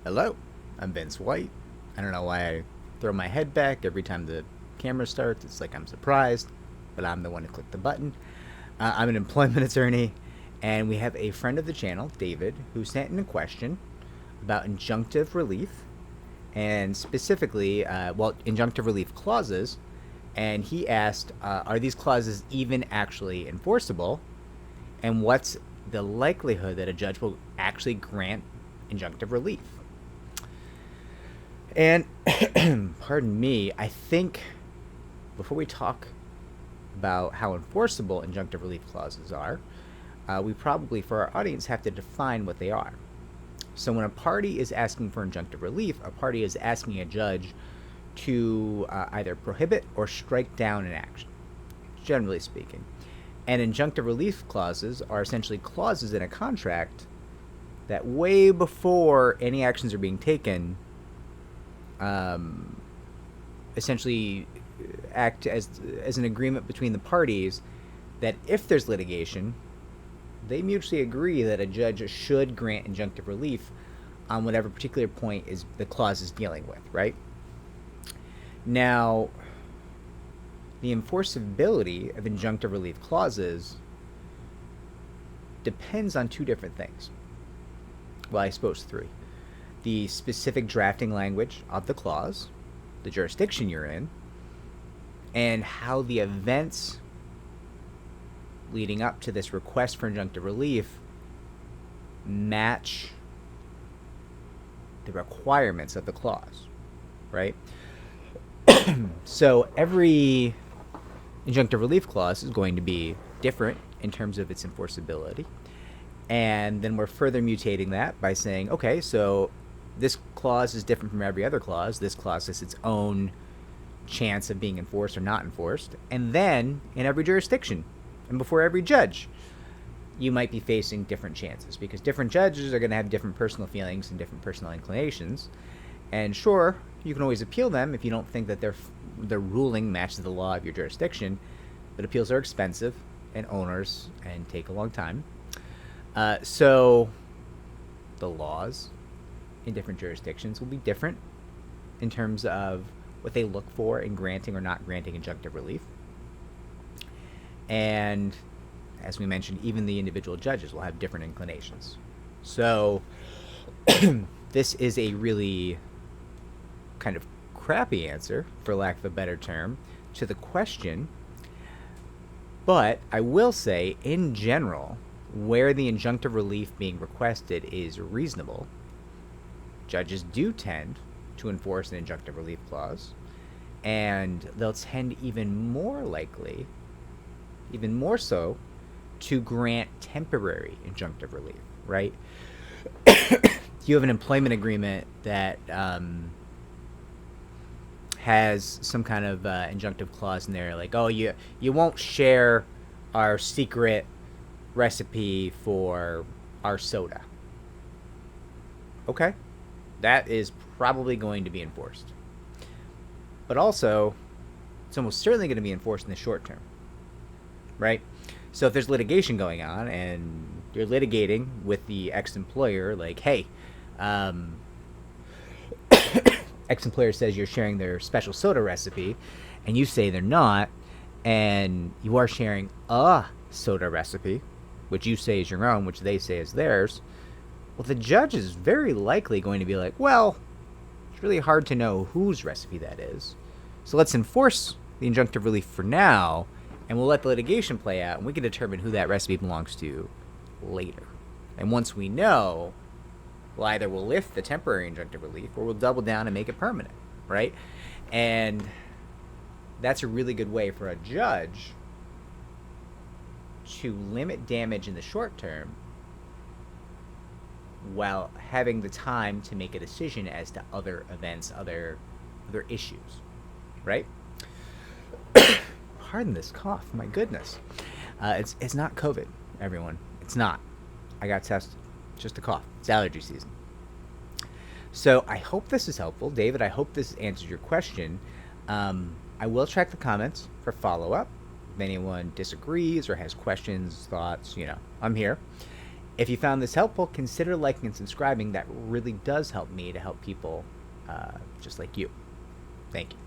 Hello, I'm Vince White. I don't know why I throw my head back every time the camera starts. It's like I'm surprised, but I'm the one who clicked the button. I'm an employment attorney, and we have a friend of the channel, David, who sent in a question about injunctive relief, and specifically, injunctive relief clauses. And he asked, are these clauses even actually enforceable? And what's the likelihood that a judge will actually grant injunctive relief? And pardon me, I think before we talk about how enforceable injunctive relief clauses are, we probably, for our audience, have to define what they are. So when a party is asking for injunctive relief, a party is asking a judge to either prohibit or strike down an action, generally speaking. And injunctive relief clauses are essentially clauses in a contract that way before any actions are being taken, essentially act as an agreement between the parties that if there's litigation, they mutually agree that a judge should grant injunctive relief on whatever particular point is the clause is dealing with, right? Now, the enforceability of injunctive relief clauses depends on two different things. Well, I suppose three. The specific drafting language of the clause, the jurisdiction you're in, and how the events leading up to this request for injunctive relief match the requirements of the clause, right? So every injunctive relief clause is going to be different in terms of its enforceability. And then we're further mutating that by saying, okay, so this clause is different from every other clause. This clause has its own chance of being enforced or not enforced. And then in every jurisdiction and before every judge, you might be facing different chances because different judges are going to have different personal feelings and different personal inclinations. And sure, you can always appeal them if you don't think that their ruling matches the law of your jurisdiction, but appeals are expensive and onerous and take a long time. So the laws in different jurisdictions will be different in terms of what they look for in granting or not granting injunctive relief. And as we mentioned, even the individual judges will have different inclinations. So this is a really kind of crappy answer, for lack of a better term, to the question. But I will say, in general, where the injunctive relief being requested is reasonable, judges do tend to enforce an injunctive relief clause, and they'll tend even more likely, even more so, to grant temporary injunctive relief, right? You have an employment agreement that has some kind of injunctive clause in there, like, oh, you won't share our secret recipe for our soda. Okay, that is probably going to be enforced. But also, it's almost certainly going to be enforced in the short term, right? So if there's litigation going on and you're litigating with the ex-employer, like, hey, ex-employer says you're sharing their special soda recipe, and you say they're not, and you are sharing a soda recipe, which you say is your own, which they say is theirs, well, the judge is very likely going to be like, well, it's really hard to know whose recipe that is, so let's enforce the injunctive relief for now, and we'll let the litigation play out, and we can determine who that recipe belongs to later. And once we know, well, either we'll lift the temporary injunctive relief or we'll double down and make it permanent, right? And that's a really good way for a judge to limit damage in the short term while having the time to make a decision as to other events, other issues, right? Pardon this cough, my goodness. It's not COVID, everyone. It's not. I got tested. It's just a cough. It's allergy season. So I hope this is helpful. David, I hope this answers your question. I will check the comments for follow-up. If anyone disagrees or has questions, thoughts, I'm here. If you found this helpful, consider liking and subscribing. That really does help me to help people just like you. Thank you.